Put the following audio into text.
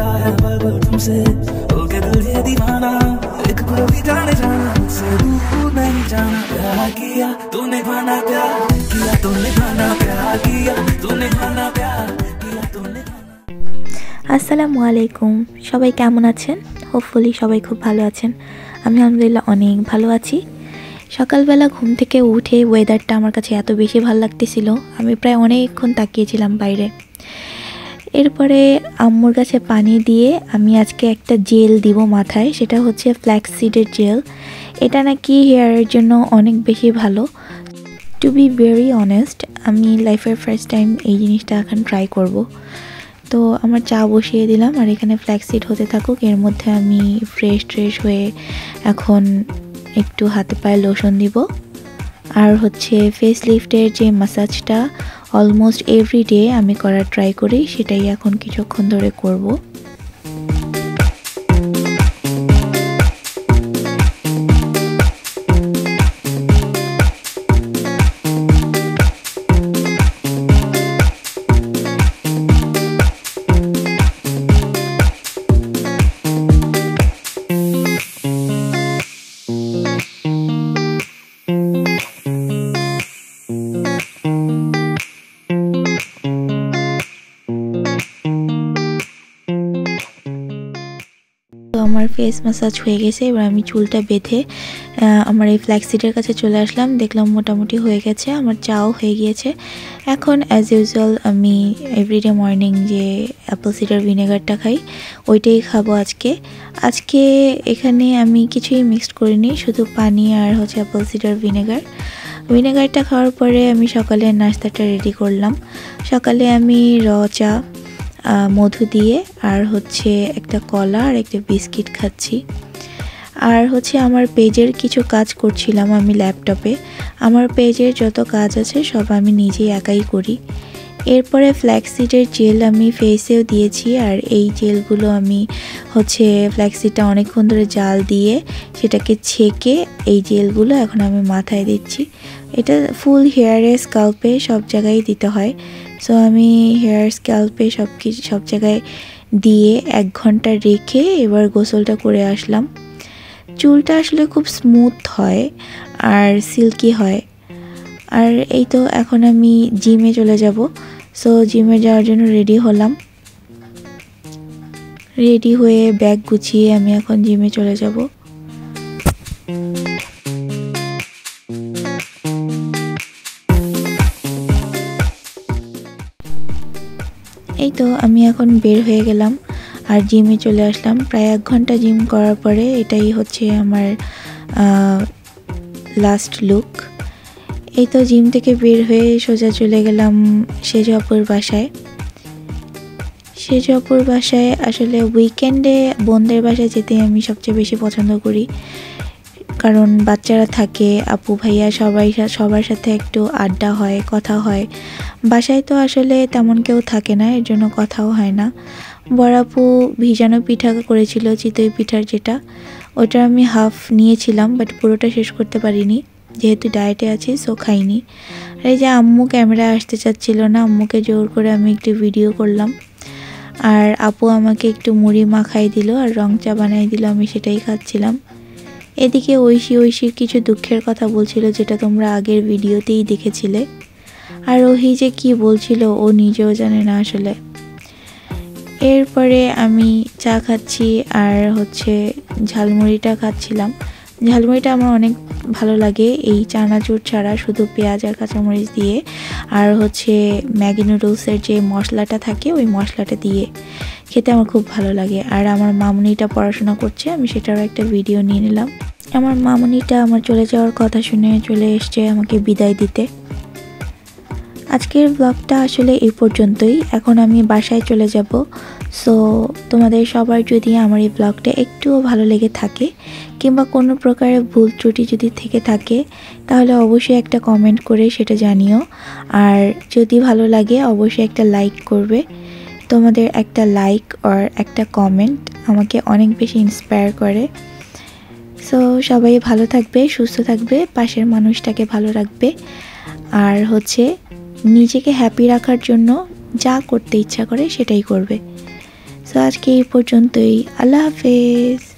मिला है पागल तुमसे, हो के दिल ये दीवाना, एक पल भी जाने जाना, मुझसे दूर नहीं जाना। प्यार किया तूने खाना, प्यार किया तूने खाना, प्यार किया तूने खाना, प्यार किया तूने खाना। আসসালামু আলাইকুম, সবাই কেমন আছেন? হোপফুলি সবাই খুব ভালো আছেন। আমি আলহামদুলিল্লাহ অনেক ভালো আছি। সকালবেলা ঘুম থেকে উঠে ওয়েদারটা আমার কাছে এত বেশি ভালো লাগতেছিল, আমি প্রায় অনেকক্ষণ তাকিয়েছিলাম বাইরে। এরপরে আম্মুর কাছে পানি দিয়ে আমি আজকে একটা জেল দিব মাথায়, সেটা হচ্ছে ফ্ল্যাক্স সিডের জেল। এটা নাকি হেয়ারের জন্য অনেক বেশি ভালো। টু বি ভেরি অনেস্ট, আমি লাইফের ফার্স্ট টাইম এই জিনিসটা এখন ট্রাই করব। তো আমার চা বসিয়ে দিলাম আর এখানে ফ্ল্যাক্সিড হতে থাকুক। এর মধ্যে আমি ফ্রেশ হয়ে এখন একটু হাতে পায়ে লোশন দিব। আর হচ্ছে ফেস লিফটের যে ম্যাসাজটা অলমোস্ট এভরিডে আমি করার ট্রাই করি, সেটাই এখন কিছুক্ষণ ধরে করব। আমার ফেস ম্যাসাজ হয়ে গেছে, এবার আমি চুলটা বেঁধে আমার এই ফ্ল্যাক্সিডের কাছে চলে আসলাম। দেখলাম মোটামুটি হয়ে গেছে, আমার চাও হয়ে গিয়েছে। এখন অ্যাজ ইউজুয়াল আমি এভরিডে মর্নিং যে অ্যাপল সিডার ভিনেগারটা খাই ওইটাই খাবো আজকে এখানে আমি কিছুই মিক্সড করিনি, শুধু পানি আর হচ্ছে অ্যাপল সিডার ভিনেগারটা খাওয়ার পরে আমি সকালে নাস্তাটা রেডি করলাম। সকালে আমি র চা, মধু দিয়ে আর হচ্ছে একটা কলা আর একটা বিস্কিট খাচ্ছি। আর হচ্ছে আমার পেজের কিছু কাজ করছিলাম আমি ল্যাপটপে। আমার পেজের যত কাজ আছে সব আমি নিজেই একাই করি। এরপরে ফ্ল্যাক্সিডের জেল আমি ফেসেও দিয়েছি, আর এই জেলগুলো আমি হচ্ছে ফ্ল্যাক্সিডটা অনেকক্ষণ ধরে জাল দিয়ে সেটাকে ছেঁকে এই জেলগুলো এখন আমি মাথায় দিচ্ছি। এটা ফুল হেয়ারে, স্কাল্পে সব জায়গায় দিতে হয়। সো আমি হেয়ার, স্ক্যাল্পে সব জায়গায় দিয়ে 1 ঘন্টা রেখে এবার গোসলটা করে আসলাম। চুলটা আসলে খুব স্মুথ হয় আর সিল্কি হয়। আর এই তো এখন আমি জিমে চলে যাব। সো জিমে যাওয়ার জন্য রেডি হলাম। রেডি হয়ে ব্যাগ গুছিয়ে আমি এখন জিমে চলে যাব। এই তো আমি এখন বের হয়ে গেলাম আর জিমে চলে আসলাম। প্রায় 1 ঘন্টা জিম করার পরে এটাই হচ্ছে আমার লাস্ট লুক। এই তো জিম থেকে বের হয়ে সোজা চলে গেলাম সেজ আপুর বাসায়। সেজ আপুর বাসায় আসলে উইকেন্ডে বোনদের বাসায় যেতে আমি সবচেয়ে বেশি পছন্দ করি, কারণ বাচ্চারা থাকে, আপু ভাইয়া সবার সাথে একটু আড্ডা হয়, কথা হয়। বাসায় তো আসলে তেমন কেউ থাকে না, এর জন্য কথাও হয় না। বড় আপু ভিজানো পিঠা করেছিল, চিতই পিঠার যেটা, ওটা আমি হাফ নিয়েছিলাম, বাট পুরোটা শেষ করতে পারিনি যেহেতু ডায়েটে আছি, সো খাইনি। আর এই যে আম্মু ক্যামেরা আসতে চাচ্ছিল না, আম্মুকে জোর করে আমি একটু ভিডিও করলাম। আর আপু আমাকে একটু মুড়ি মাখাই দিল আর রং চা বানাই দিল, আমি সেটাই খাচ্ছিলাম। এদিকে ঐশীর কিছু দুঃখের কথা বলছিল, যেটা তোমরা আগের ভিডিওতেই দেখেছিলে। আর ওহি যে কি বলছিল ও নিজেও জানে না আসলে। এরপরে আমি চা খাচ্ছি আর হচ্ছে ঝালমুড়িটা খাচ্ছিলাম। ঝালমুড়িটা আমার অনেক ভালো লাগে, এই চানাচুর ছাড়া শুধু পেঁয়াজ আর কাঁচামরিচ দিয়ে, আর হচ্ছে ম্যাগি নুডলসের যে মশলাটা থাকে ওই মশলাটা দিয়ে খেতে আমার খুব ভালো লাগে। আর আমার মামুনিটা পড়াশোনা করছে, আমি সেটারও একটা ভিডিও নিয়ে নিলাম। আমার মামুনিটা আমার চলে যাওয়ার কথা শুনে চলে এসছে আমাকে বিদায় দিতে। আজকের ব্লগটা আসলে এই পর্যন্তই, এখন আমি বাসায় চলে যাব। সো তোমাদের সবার যদি আমার এই ব্লগটা একটুও ভালো লেগে থাকে কিংবা কোনো প্রকারের ভুল ত্রুটি যদি থেকে থাকে, তাহলে অবশ্যই একটা কমেন্ট করে সেটা জানিও। আর যদি ভালো লাগে অবশ্যই একটা লাইক করবে। তোমাদের একটা লাইক আর একটা কমেন্ট আমাকে অনেক বেশি ইন্সপায়ার করে। সো সবাই ভালো থাকবে, সুস্থ থাকবে, পাশের মানুষটাকে ভালো রাখবে, আর হচ্ছে নিজেকে হ্যাপি রাখার জন্য যা করতে ইচ্ছা করে সেটাই করবে। সো আজকে এই পর্যন্তই। আল্লাহ হাফেজ।